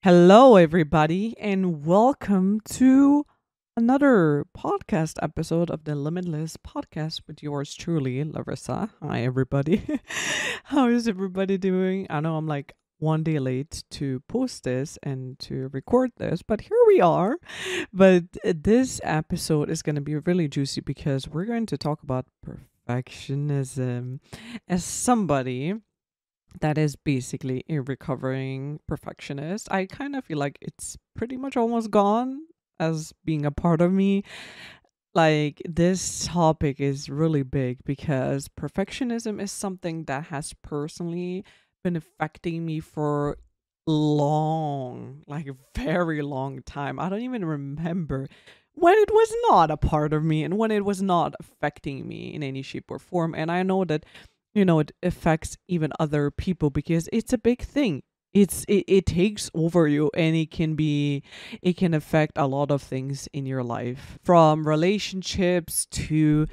Hello, everybody, and welcome to another podcast episode of the Limitless podcast with yours truly, Larissa. Hi, everybody. How is everybody doing? I know I'm like one day late to post this and to record this, but here we are. But this episode is going to be really juicy because we're going to talk about perfectionism. As somebody that is basically a recovering perfectionist, I kind of feel like it's pretty much almost gone as being a part of me. Like, this topic is really big because perfectionism is something that has personally been affecting me for long, like a very long time. I don't even remember when it was not a part of me and when it was not affecting me in any shape or form. And I know that it affects even other people because it's a big thing. It takes over you, and it can affect a lot of things in your life, from relationships to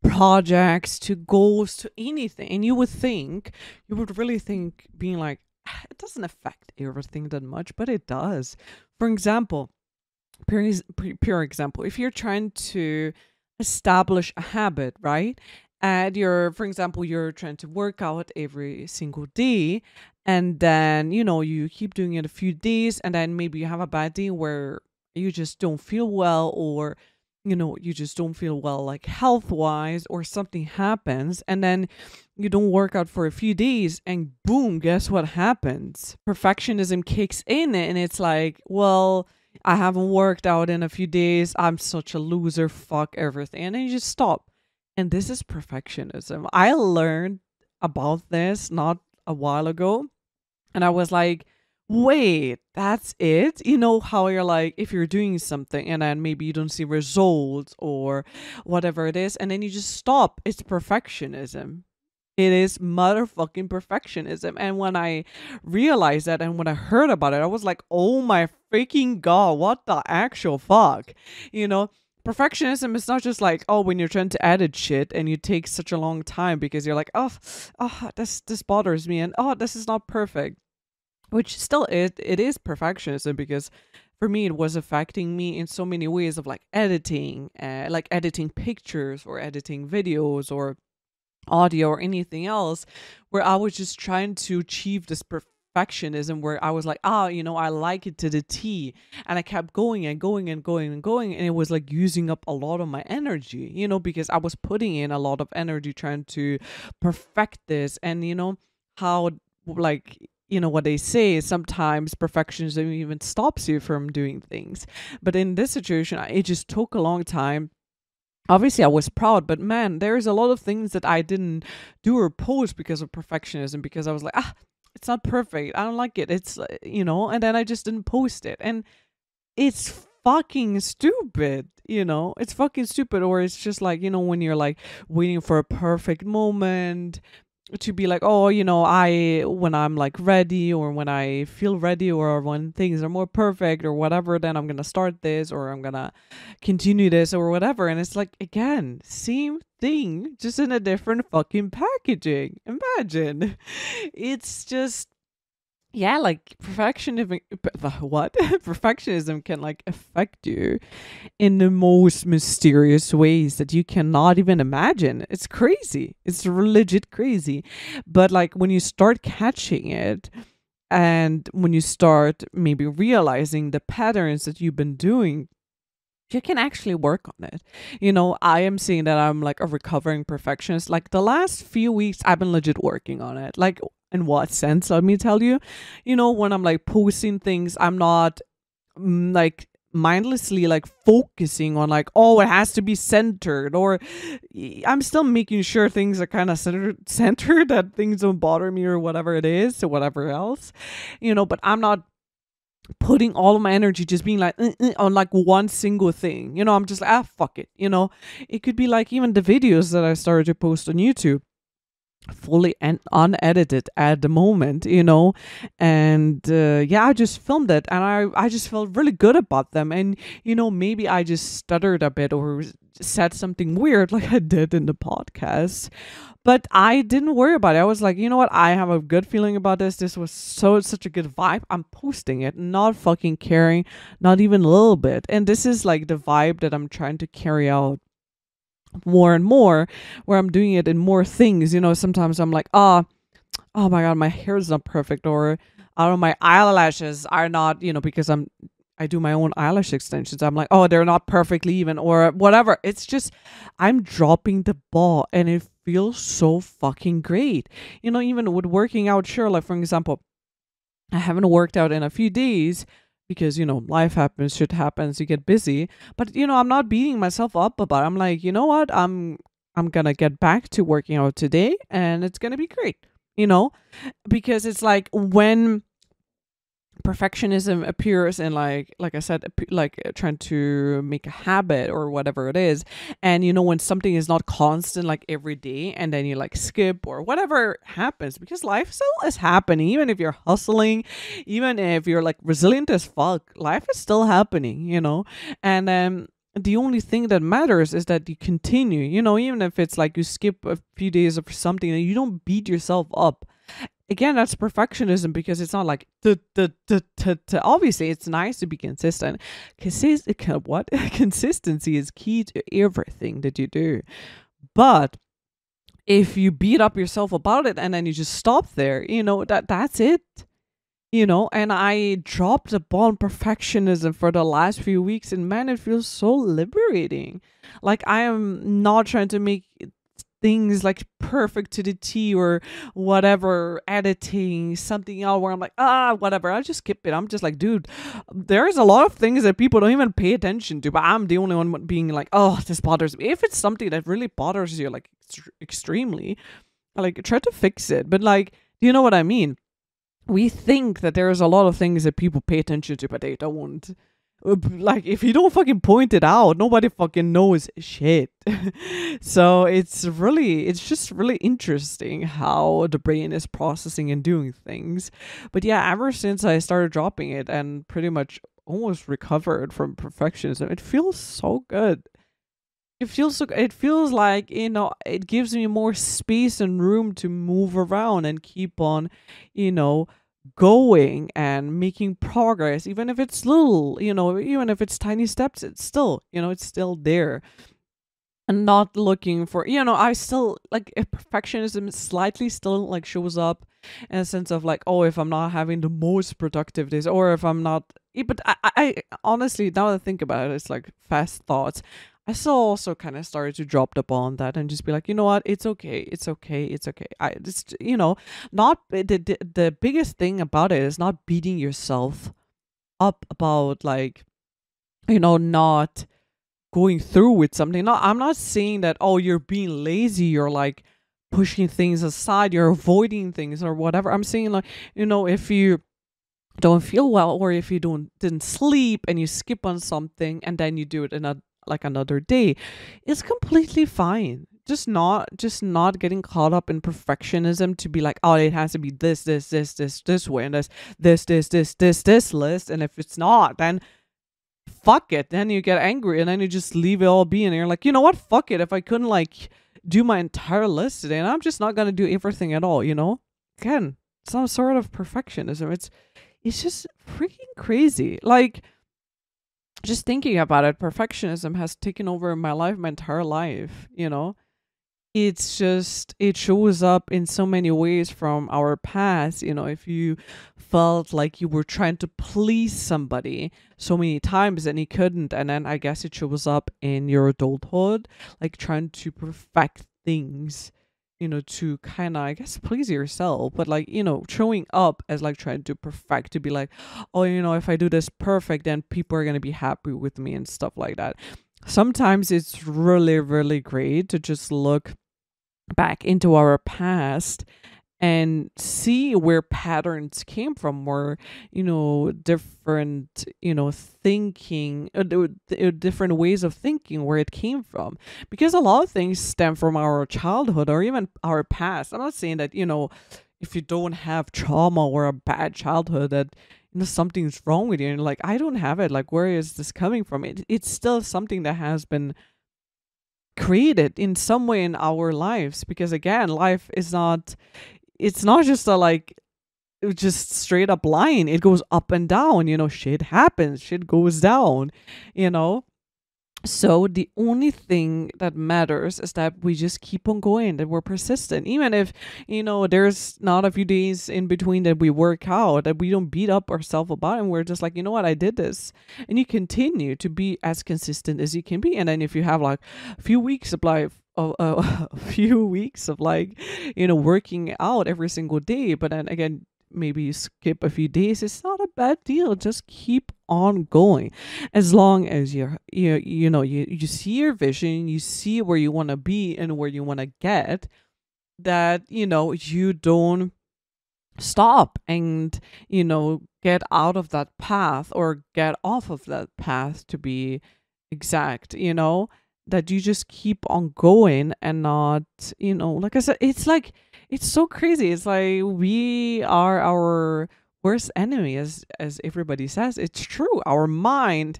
projects to goals to anything. And you would really think, being like, it doesn't affect everything that much, but it does. For example, pure example, if you're trying to establish a habit, right? And for example, you're trying to work out every single day, and then you keep doing it a few days, and then maybe you have a bad day where you just don't feel well, or you just don't feel well, like health wise, or something happens, and then you don't work out for a few days, and boom, guess what happens? Perfectionism kicks in, and it's like, well, I haven't worked out in a few days, I'm such a loser, fuck everything, and then you just stop. And this is perfectionism. I learned about this not a while ago, and I was like, wait, that's it? You know how you're like, if you're doing something and then maybe you don't see results or whatever it is, and then you just stop. It's perfectionism. It is motherfucking perfectionism. And when I realized that and when I heard about it, I was like, oh my freaking God, what the actual fuck? You know? Perfectionism is not just like, oh, when you're trying to edit shit and you take such a long time because you're like, oh, this bothers me, and oh, this is not perfect. Which still it is perfectionism, because for me it was affecting me in so many ways of like editing pictures or editing videos or audio or anything else, where I was just trying to achieve this perfectionism, where I was like, I like it to the T, and I kept going and going and going and going, and it was like using up a lot of my energy, because I was putting in a lot of energy trying to perfect this. And how, like, what they say is sometimes perfectionism even stops you from doing things. But in this situation, it just took a long time. Obviously I was proud, but man, there's a lot of things that I didn't do or post because of perfectionism, because I was like, it's not perfect, I don't like it, it's and then I just didn't post it. And it's fucking stupid, it's fucking stupid. Or it's just like, when you're like waiting for a perfect moment to be like, oh, when I'm like ready, or when I feel ready, or when things are more perfect or whatever, then I'm gonna start this, or I'm gonna continue this, or whatever. And it's like, again, same thing, just in a different fucking packaging. Imagine. It's just, yeah, like perfectionism. What? Perfectionism can like affect you in the most mysterious ways that you cannot even imagine. It's crazy. It's legit crazy. But like, when you start catching it, and when you start maybe realizing the patterns that you've been doing, you can actually work on it. I am saying that I'm like a recovering perfectionist. Like, the last few weeks, I've been legit working on it. Like, in what sense? Let me tell you. When I'm like posting things, I'm not like mindlessly like focusing on like, oh, it has to be centered, or I'm still making sure things are kind of centered, that things don't bother me or whatever it is, or whatever else, but I'm not putting all of my energy just being like on like one single thing. I'm just like, fuck it. It could be like even the videos that I started to post on YouTube. fully and unedited at the moment, and yeah, I just filmed it, and I just felt really good about them. And maybe I just stuttered a bit or said something weird like I did in the podcast, but I didn't worry about it. I was like, you know what, I have a good feeling about this was such a good vibe. I'm posting it, not fucking caring, not even a little bit. And this is like the vibe that I'm trying to carry out more and more, where I'm doing it in more things. Sometimes I'm like, oh my god, my hair is not perfect, or I don't know, my eyelashes are not, because I do my own eyelash extensions. I'm like, oh, they're not perfectly even, or whatever. It's just I'm dropping the ball, and it feels so fucking great. Even with working out, sure, like for example, I haven't worked out in a few days because life happens, shit happens, you get busy. But I'm not beating myself up about it. I'm like, you know what? I'm gonna get back to working out today, and it's gonna be great. You know, because it's like when perfectionism appears, and like I said, like trying to make a habit or whatever it is. And when something is not constant, like every day, and then you like skip or whatever happens, because life still is happening. Even if you're hustling, even if you're like resilient as fuck, life is still happening. And the only thing that matters is that you continue, even if it's like you skip a few days or something, and you don't beat yourself up. Again, that's perfectionism, because it's not like obviously it's nice to be consistent. What consistency is key to everything that you do. But if you beat up yourself about it and then you just stop there, that's it. And I dropped the ball on perfectionism for the last few weeks, and man, it feels so liberating. Like, I am not trying to make things like perfect to the T or whatever, editing something out where I'm like, whatever, I'll just skip it. I'm just like, dude, there's a lot of things that people don't even pay attention to, but I'm the only one being like, oh, this bothers me. If it's something that really bothers you, like extremely, like try to fix it. But like, do you know what I mean? We think that there's a lot of things that people pay attention to, but they don't. Like, if you don't fucking point it out, nobody fucking knows shit. So it's just really interesting how the brain is processing and doing things. But yeah, ever since I started dropping it and pretty much almost recovered from perfectionism, it feels so good. It feels like, it gives me more space and room to move around and keep on, going and making progress, even if it's little, even if it's tiny steps. It's still, it's still there. And not looking for, I still like, if perfectionism slightly still like shows up in a sense of like, oh, if I'm not having the most productive days, or if I'm not, but I honestly, now that I think about it, it's like fast thoughts. I still also kind of started to drop the ball on that and just be like, you know what, it's okay, it's okay, it's okay. I just, not the biggest thing about it is not beating yourself up about like, not going through with something. No, I'm not saying that, oh, you're being lazy, you're like pushing things aside, you're avoiding things or whatever. I'm saying like, if you don't feel well, or if you didn't sleep and you skip on something and then you do it in another day, it's completely fine. Just not getting caught up in perfectionism to be like, oh, it has to be this way, and this list, and if it's not, then fuck it. Then you get angry, and then you just leave it all be, and you're like, you know what, fuck it. If I couldn't like do my entire list today, and I'm just not gonna do everything at all. Again, some sort of perfectionism. It's just freaking crazy. Like, just thinking about it, perfectionism has taken over my life, my entire life. It's just, it shows up in so many ways from our past. If you felt like you were trying to please somebody so many times and you couldn't, and then I guess it shows up in your adulthood, like trying to perfect things, to kind of, I guess, please yourself, but like, showing up as like trying to perfect, to be like, oh, if I do this perfect, then people are going to be happy with me and stuff like that. Sometimes it's really, really great to just look back into our past and see where patterns came from, or different thinking, different ways of thinking, where it came from, because a lot of things stem from our childhood or even our past. I'm not saying that if you don't have trauma or a bad childhood, that something's wrong with you, and like, I don't have it, like, where is this coming from? It's still something that has been created in some way in our lives, because again, life is not, it's not just a like just straight up line. It goes up and down, shit happens, shit goes down, you know so the only thing that matters is that we just keep on going, that we're persistent, even if there's not a few days in between that we work out, that we don't beat up ourselves about it, and we're just like, you know what, I did this. And you continue to be as consistent as you can be. And then if you have like a few weeks of life, a few weeks of like working out every single day, but then again maybe you skip a few days, it's not a bad deal. Just keep on going, as long as you see your vision, you see where you want to be and where you want to get, that you don't stop and get out of that path, or get off of that path, to be exact. That you just keep on going, and not, like I said, it's like, it's so crazy. It's like we are our worst enemy, as everybody says. It's true. Our mind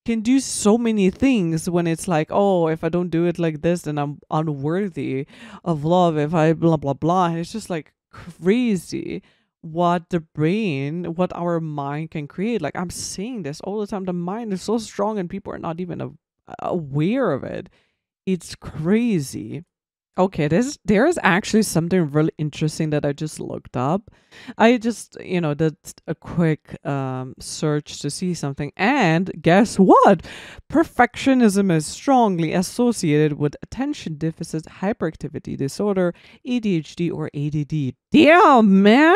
can do so many things when it's like, oh, if I don't do it like this, then I'm unworthy of love. If I blah blah blah. And it's just like crazy what our mind can create. Like, I'm saying this all the time. The mind is so strong, and people are not even aware of it. It's crazy. Okay, there's actually something really interesting that I just looked up. I just, did a quick search to see something, and guess what? Perfectionism is strongly associated with attention deficit hyperactivity disorder, ADHD, or ADD. Damn, man!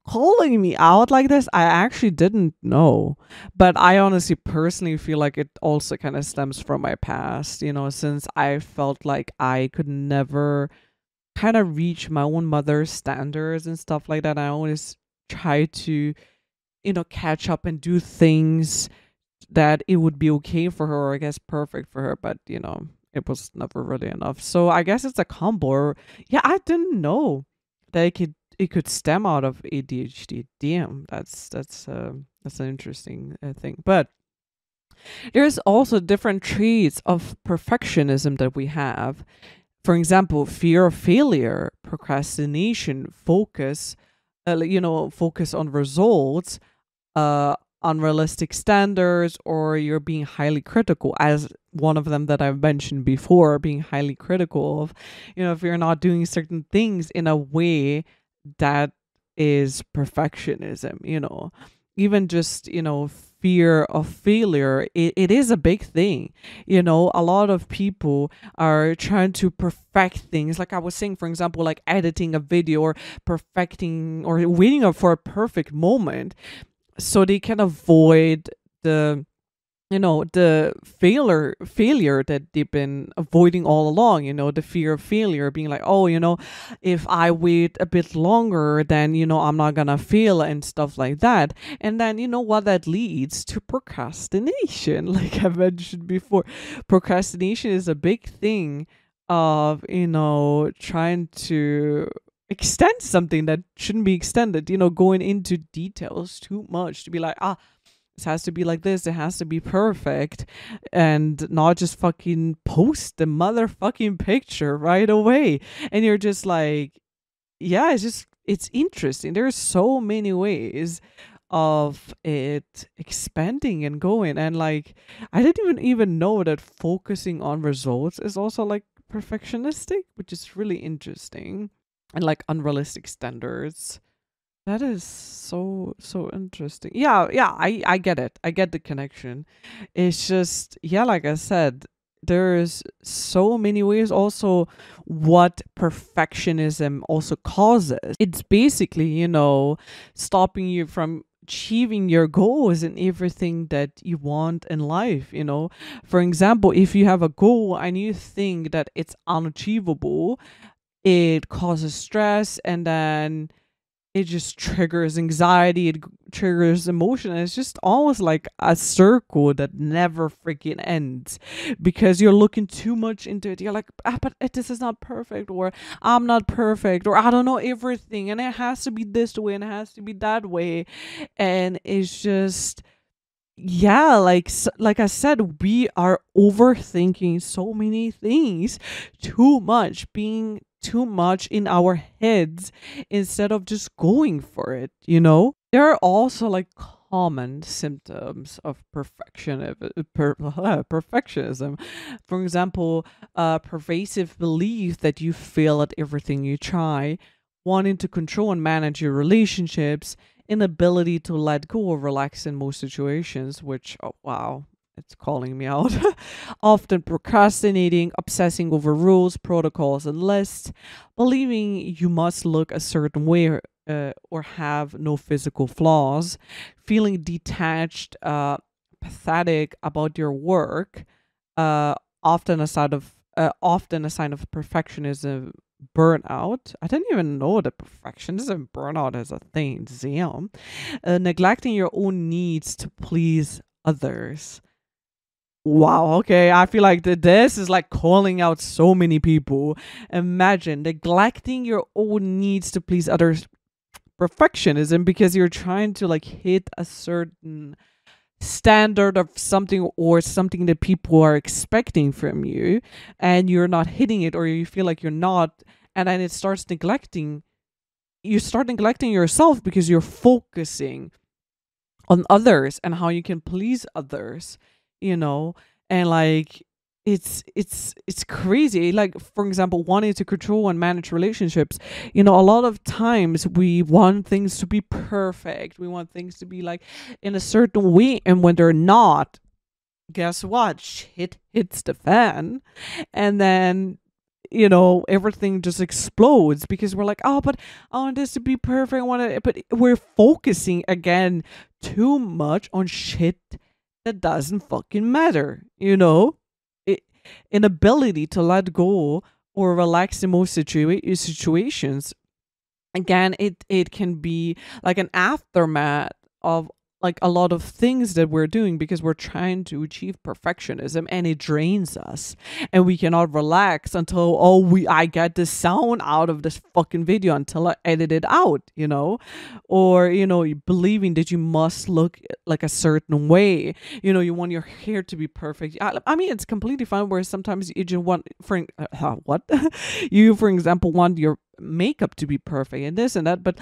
Calling me out like this, I actually didn't know. But I honestly personally feel like it also kind of stems from my past, since I felt like I could never kind of reach my own mother's standards and stuff like that. I always try to, catch up and do things that it would be okay for her, or I guess perfect for her, but it was never really enough. So I guess it's a combo. Yeah, I didn't know that it could stem out of ADHD. Damn, that's an interesting thing. But there's also different traits of perfectionism that we have. For example, fear of failure, procrastination, focus on results, uh, unrealistic standards, or you're being highly critical, as one of them that I've mentioned before, being highly critical of, if you're not doing certain things in a way that is perfectionism. Even just fear of failure, it is a big thing. A lot of people are trying to perfect things, like I was saying, for example, like editing a video, or perfecting, or waiting up for a perfect moment, so they can avoid the failure that they've been avoiding all along. The fear of failure, being like, oh, if I wait a bit longer, then I'm not gonna fail, and stuff like that. And then what that leads to? Procrastination. Like I mentioned before, procrastination is a big thing of trying to extend something that shouldn't be extended, going into details too much, to be like, this has to be like this, it has to be perfect, and not just fucking post the motherfucking picture right away. And you're just like, yeah, it's interesting. There's so many ways of it expanding and going. And like, I didn't even know that focusing on results is also like perfectionistic, which is really interesting. And like unrealistic standards. That is so interesting. Yeah, I get it. I get the connection. It's just, yeah, like I said, there's so many ways also what perfectionism also causes. It's basically, stopping you from achieving your goals and everything that you want in life. For example, if you have a goal and you think that it's unachievable, it causes stress, and then it just triggers anxiety, it triggers emotion. And it's just almost like a circle that never freaking ends because you're looking too much into it. You're like, but this is not perfect, or I'm not perfect, or I don't know everything, and it has to be this way and it has to be that way. And it's just, yeah, like I said, we are overthinking so many things too much, being too much in our heads instead of just going for it, you know? There are also like common symptoms of perfectionism. For example, pervasive belief that you fail at everything you try, wanting to control and manage your relationships, inability to let go or relax in most situations, which, oh, wow, it's calling me out. Often procrastinating, obsessing over rules, protocols, and lists, believing you must look a certain way, or have no physical flaws, feeling detached, pathetic about your work, uh, often often a sign of perfectionism, burnout. I didn't even know that perfectionism burnout is a thing. Damn. Neglecting your own needs to please others. Wow, okay. I feel like this is like calling out so many people. Imagine neglecting your own needs to please others. Perfectionism, because you're trying to like hit a certain standard of something or something that people are expecting from you, and you're not hitting it, or you feel like you're not, and then it starts neglecting you start neglecting yourself because you're focusing on others and how you can please others, you know. And like, it's crazy. Like, for example, wanting to control and manage relationships, you know, a lot of times we want things to be perfect, we want things to be like in a certain way, and when they're not, guess what, shit hits the fan. And then, you know, everything just explodes because we're like, oh, but I want this to be perfect, I want it, but we're focusing again too much on shit that doesn't fucking matter, you know. it, Inability to let go or relax in most situations, again, it can be like an aftermath of like a lot of things that we're doing because we're trying to achieve perfectionism, and it drains us, and we cannot relax until, oh, we I get the sound out of this fucking video until I edit it out, you know. Or, you know, believing that you must look like a certain way, you know, you want your hair to be perfect. I mean, it's completely fine where sometimes you just want, what you, for example, want your makeup to be perfect and this and that, but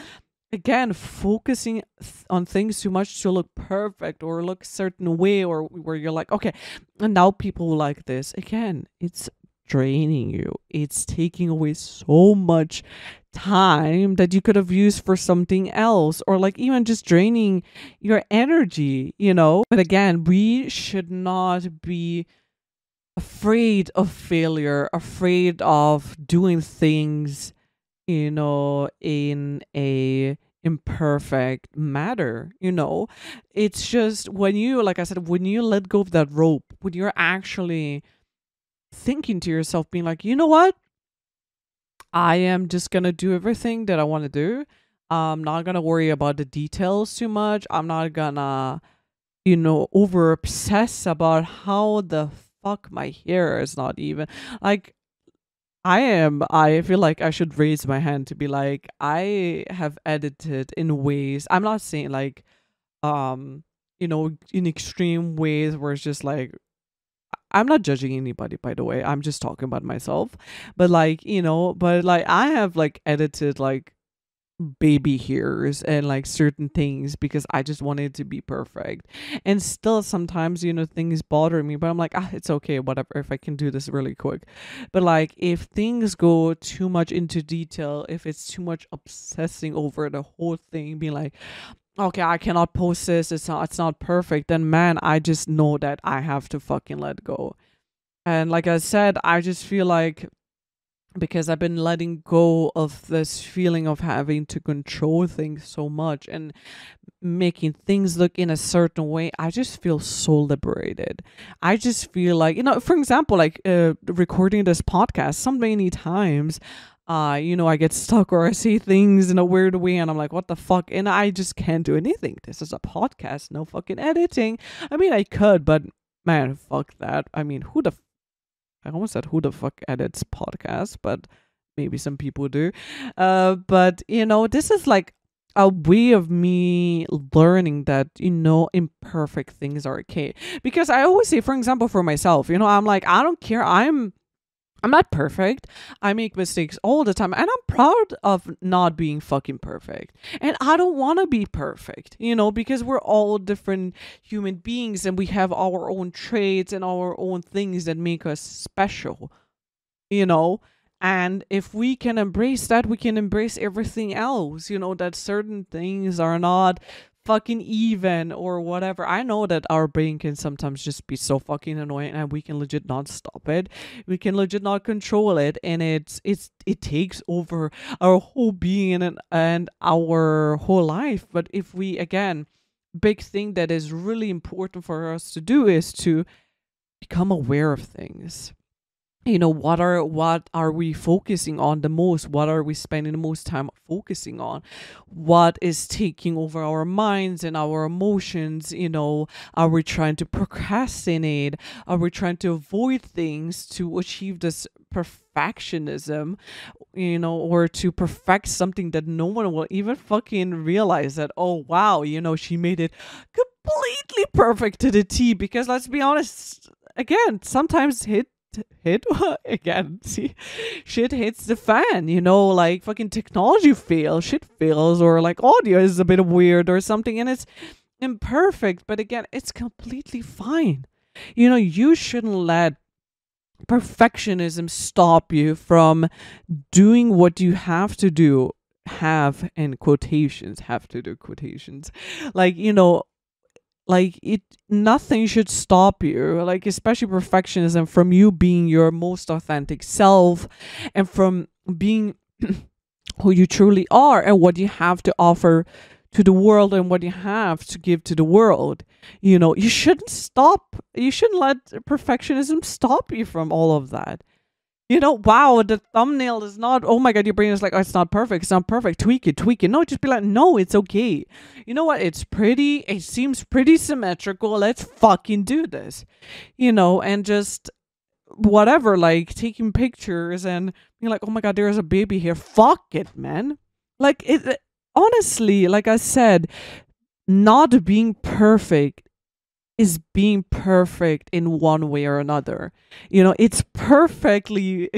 again, focusing on things too much to look perfect or look a certain way, or where you're like, okay, and now people like this, again, it's draining you, it's taking away so much time that you could have used for something else, or like even just draining your energy, you know. But again, we should not be afraid of failure, afraid of doing things, you know, in a imperfect matter, you know. It's just when you, like I said, when you let go of that rope, when you're actually thinking to yourself, being like, you know what, I am just gonna do everything that I want to do. I'm not gonna worry about the details too much. I'm not gonna, you know, over obsess about how the fuck my hair is not even like, I feel like I should raise my hand to be like, I have edited in ways, I'm not saying like, um, you know, in extreme ways where it's just like, I'm not judging anybody, by the way. I'm just talking about myself. But like, you know, but like I have like edited like baby hairs and like certain things because I just wanted it to be perfect. And still sometimes, you know, things bother me, but I'm like, it's okay, whatever, if I can do this really quick. But like if things go too much into detail, if it's too much obsessing over the whole thing, being like, okay, I cannot post this, it's not perfect, then man, I just know that I have to fucking let go. And like I said, I just feel like because I've been letting go of this feeling of having to control things so much and making things look in a certain way, I just feel so liberated. I just feel like, you know, for example, like recording this podcast so many times, I get stuck or I say things in a weird way and I'm like, what the fuck? And I just can't do anything. This is a podcast, no fucking editing. I mean, I could, but man, fuck that. I mean, I almost said who the fuck edits podcasts, but maybe some people do. But this is like a way of me learning that, imperfect things are okay. Because I always say, for example, for myself, I'm like, I don't care. I'm not perfect. I make mistakes all the time. And I'm proud of not being fucking perfect. And I don't want to be perfect, because we're all different human beings and we have our own traits and our own things that make us special, you know? And if we can embrace that, we can embrace everything else, that certain things are not fucking even or whatever. I know that our brain can sometimes just be so fucking annoying and we can legit not stop it. We can legit not control it, and it takes over our whole being and our whole life. But if we, again, big thing that is really important for us to do is to become aware of things. What are we focusing on the most? What are we spending the most time focusing on? What is taking over our minds and our emotions? Are we trying to procrastinate? Are we trying to avoid things to achieve this perfectionism, or to perfect something that no one will even fucking realize that, oh wow, she made it completely perfect to the T? Because let's be honest, again, sometimes hit again, see, shit hits the fan, like fucking technology shit fails, or like audio is a bit weird or something and it's imperfect, but again, it's completely fine. You shouldn't let perfectionism stop you from doing what you have to do, have in quotations, have to do quotations, like, nothing should stop you, like especially perfectionism, from you being your most authentic self and from being who you truly are and what you have to offer to the world and what you have to give to the world. You shouldn't let perfectionism stop you from all of that. Wow, the thumbnail is not, oh my God, your brain is like, oh, it's not perfect. It's not perfect. Tweak it. No, just be like, no, it's okay. You know what? It seems pretty symmetrical. Let's fucking do this. And just whatever, like taking pictures and being like, oh my God, there's a baby here. Fuck it, man. Like, honestly, like I said, not being perfect is being perfect in one way or another. It's perfectly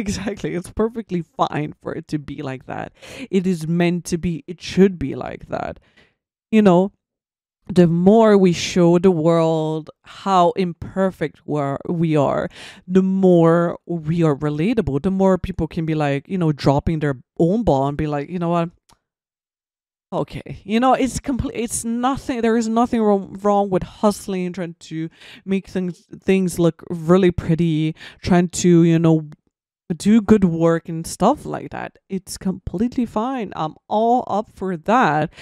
fine for it to be like that. It is meant to be, it should be like that. The more we show the world how imperfect we are, the more we are relatable, the more people can be like, dropping their own ball and be like, you know what? Okay, it's nothing. There is nothing wrong with hustling, trying to make things look really pretty, trying to do good work and stuff like that. It's completely fine. I'm all up for that,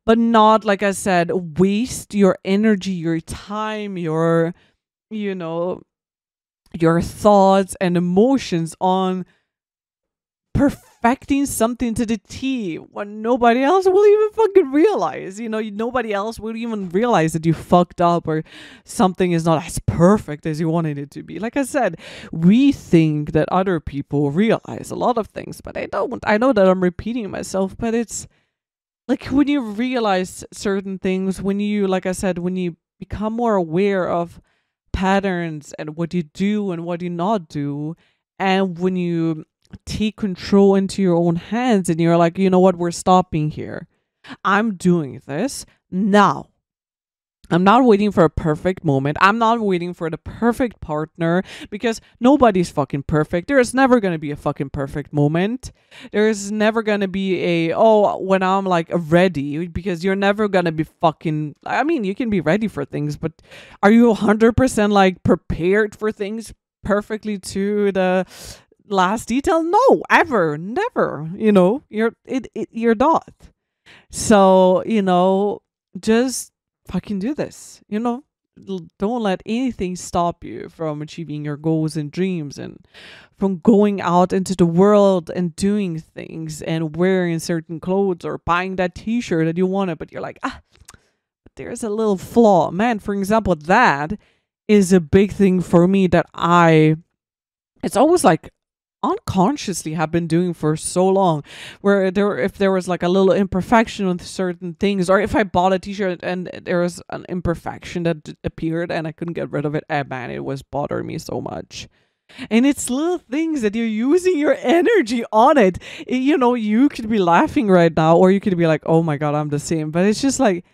but not, like I said, waste your energy, your time, you know your thoughts and emotions on perfecting something to the T when nobody else will even fucking realize. Nobody else will even realize that you fucked up or something is not as perfect as you wanted it to be. Like I said, we think that other people realize a lot of things, but I don't. I know that I'm repeating myself, but it's like when you realize certain things, when you, like I said, when you become more aware of patterns and what you do and what you not do, and when you take control into your own hands and you're like, you know what, we're stopping here. I'm doing this now. I'm not waiting for a perfect moment. I'm not waiting for the perfect partner, because nobody's fucking perfect. There is never going to be a fucking perfect moment. There is never going to be when I'm like ready, because you're never going to be fucking, I mean, you can be ready for things, but are you 100% like prepared for things perfectly to the last detail? No, ever, never. You're not. So just fucking do this. don't let anything stop you from achieving your goals and dreams, and from going out into the world and doing things and wearing certain clothes or buying that t-shirt that you wanted, but you're like, but there's a little flaw. Man, for example, that is a big thing for me that it's always like unconsciously have been doing for so long, where if there was like a little imperfection with certain things, or if I bought a t-shirt and there was an imperfection that appeared and I couldn't get rid of it, man, it was bothering me so much. And it's little things that you're using your energy on it. You could be laughing right now, or you could be like, oh my god, I'm the same. But it's just like,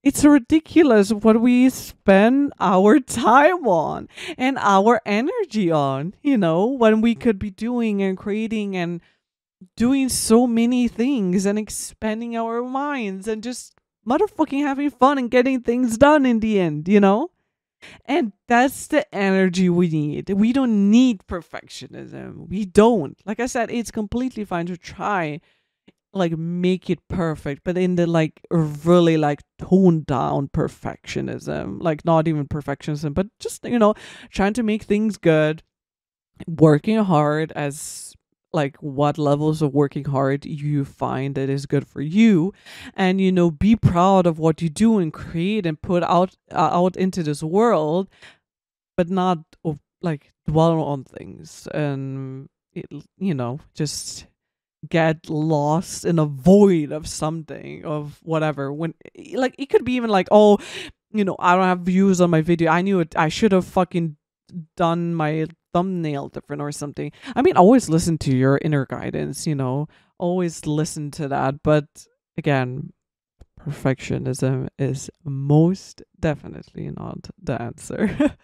it's ridiculous what we spend our time on and our energy on, when we could be doing and creating and doing so many things and expanding our minds and just motherfucking having fun and getting things done in the end. And that's the energy we need. We don't need perfectionism. We don't. Like I said, it's completely fine to try like make it perfect, but in the like really like toned down perfectionism, like not even perfectionism, but just trying to make things good, working hard as like what levels of working hard you find that is good for you, and be proud of what you do and create and put out into this world, but not like dwell on things and just get lost in a void of something, of whatever, when like it could be even like, oh, I don't have views on my video, I knew it, I should have fucking done my thumbnail different or something. I mean, always listen to your inner guidance, always listen to that, but again, perfectionism is most definitely not the answer.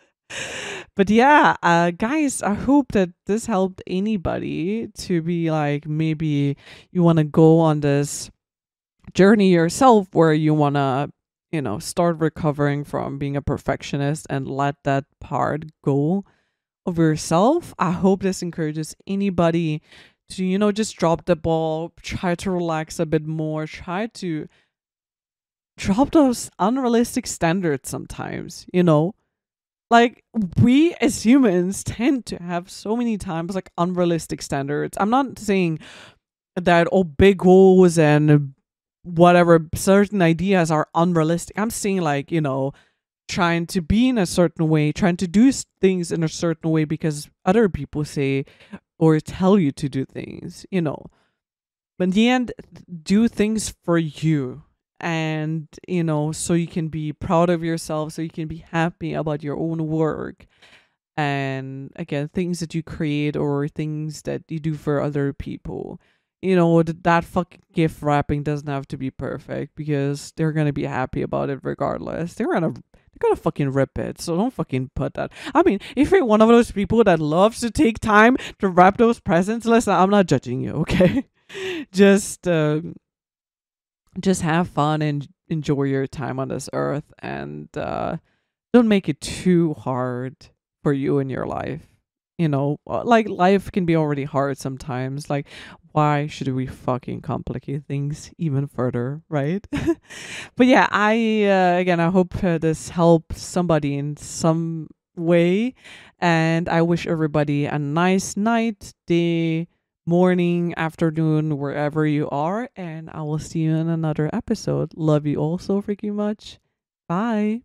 But yeah, guys, I hope that this helped anybody to be like, maybe you want to go on this journey yourself where you want to, start recovering from being a perfectionist and let that part go of yourself. I hope this encourages anybody to, just drop the ball, try to relax a bit more, try to drop those unrealistic standards sometimes, like we as humans tend to have so many times like unrealistic standards. I'm not saying that all big goals and whatever certain ideas are unrealistic. I'm saying like, trying to be in a certain way, trying to do things in a certain way because other people say or tell you to do things, But in the end, do things for you, and so you can be proud of yourself, so you can be happy about your own work, and again, things that you create or things that you do for other people. That fucking gift wrapping doesn't have to be perfect, because they're gonna be happy about it regardless. They're gonna fucking rip it, so don't fucking put that. I mean, if you're one of those people that loves to take time to wrap those presents, listen, I'm not judging you, okay? just just have fun and enjoy your time on this earth, and don't make it too hard for you in your life. Like life can be already hard sometimes. Like, why should we fucking complicate things even further, right? But yeah, again, I hope this helped somebody in some way, and I wish everybody a nice night, day, morning, afternoon, wherever you are, and I will see you in another episode. Love you all so freaking much. Bye.